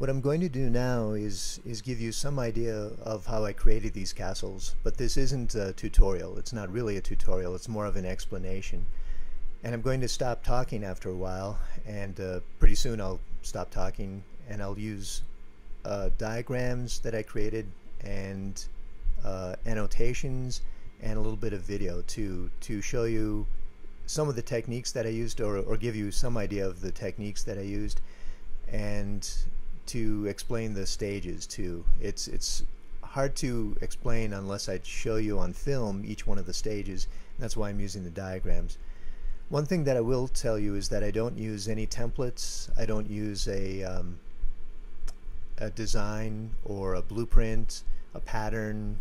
What I'm going to do now is give you some idea of how I created these castles, but this isn't a tutorial. It's not really a tutorial, it's more of an explanation. And I'm going to stop talking after a while, and pretty soon I'll stop talking and I'll use diagrams that I created and annotations and a little bit of video to show you some of the techniques that I used, or give you some idea of the techniques that I used, and to explain the stages too. It's hard to explain unless I show you on film each one of the stages, and that's why I'm using the diagrams. One thing that I will tell you is that I don't use any templates. I don't use a design or a blueprint, a pattern.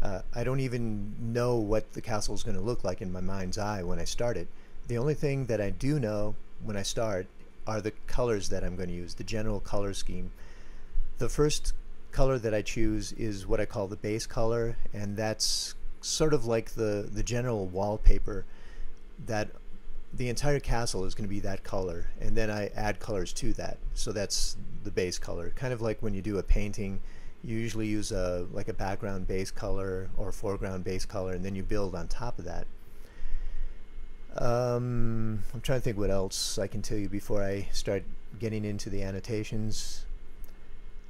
I don't even know what the castle is going to look like in my mind's eye when I start it. The only thing that I do know when I start are the colors that I'm going to use, the general color scheme. The first color that I choose is what I call the base color, and that's sort of like the general wallpaper, that the entire castle is going to be that color, and then I add colors to that. So that's the base color. Kind of like when you do a painting, you usually use like a background base color or foreground base color, and then you build on top of that. I'm trying to think what else I can tell you before I start getting into the annotations.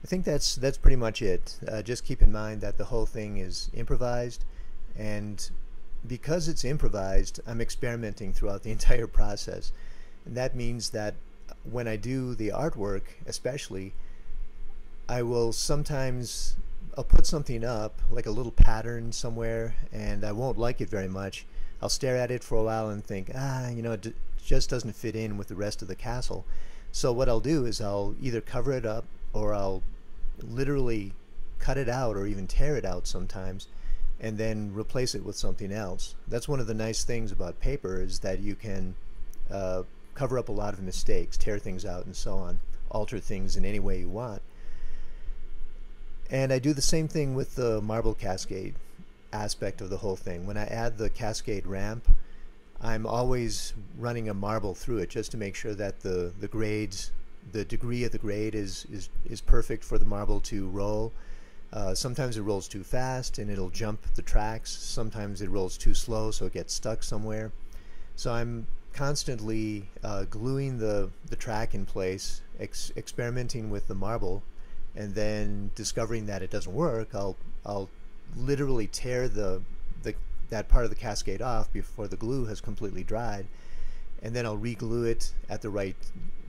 I think that's pretty much it. Just keep in mind that the whole thing is improvised, and because it's improvised, I'm experimenting throughout the entire process. And that means that when I do the artwork especially, I will sometimes, I'll put something up, like a little pattern somewhere, and I won't like it very much. I'll stare at it for a while and think, you know, it just doesn't fit in with the rest of the castle. So what I'll do is I'll either cover it up, or I'll literally cut it out or even tear it out sometimes, and then replace it with something else. That's one of the nice things about paper, is that you can cover up a lot of mistakes, tear things out and so on, alter things in any way you want. And I do the same thing with the marble cascade aspect of the whole thing. When I add the cascade ramp, I'm always running a marble through it just to make sure that the grades, the degree of the grade is perfect for the marble to roll. Sometimes it rolls too fast and it'll jump the tracks. Sometimes it rolls too slow, so it gets stuck somewhere. So I'm constantly gluing the track in place, experimenting with the marble, and then discovering that it doesn't work. I'll literally tear that part of the cascade off before the glue has completely dried, and then I'll re-glue it at the right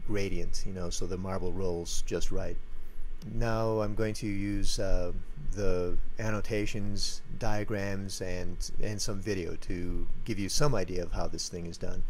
gradient, you know, so the marble rolls just right. Now I'm going to use the annotations, diagrams, and some video to give you some idea of how this thing is done.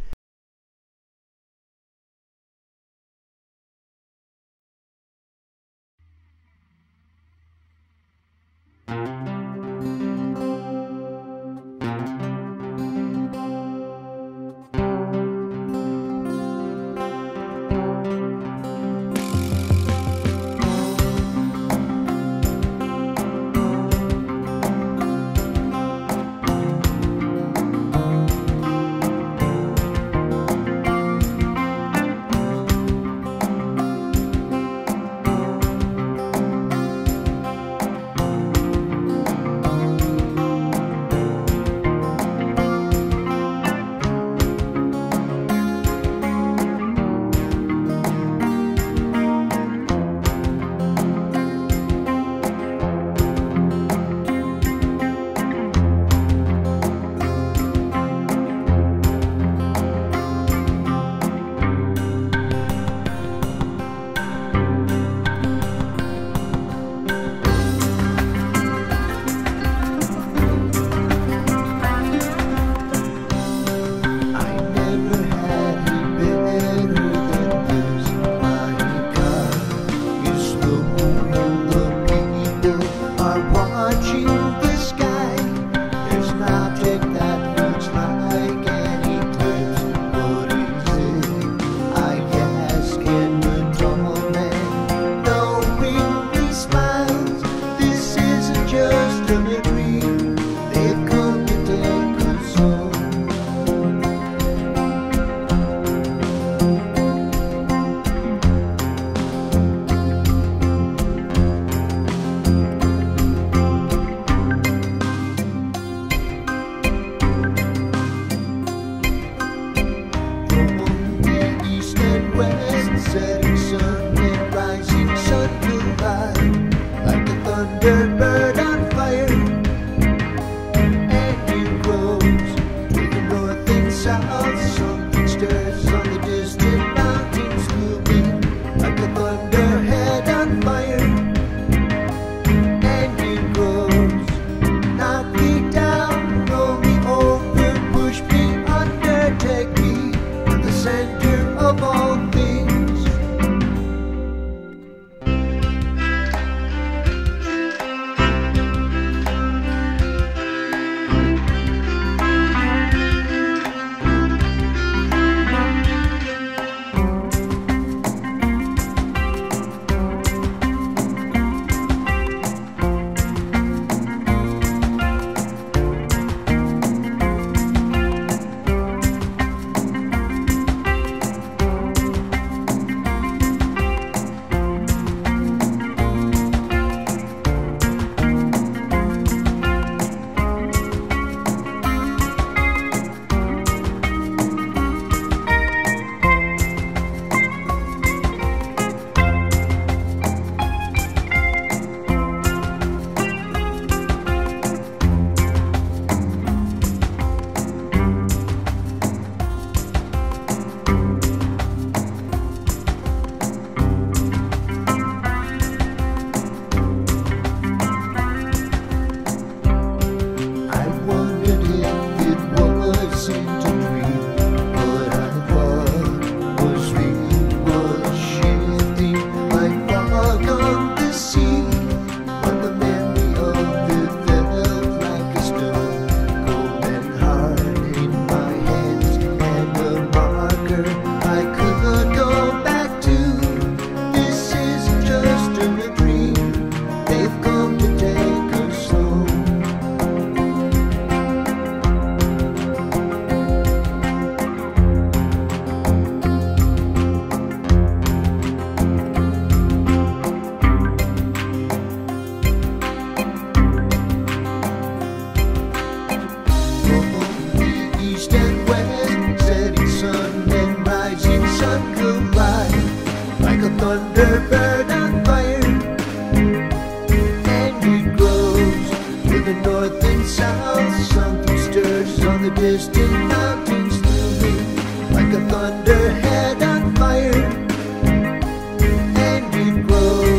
a bird on fire, and it grows to the north and south. Something stirs on the distant mountains, looming like a thunderhead on fire, and it grows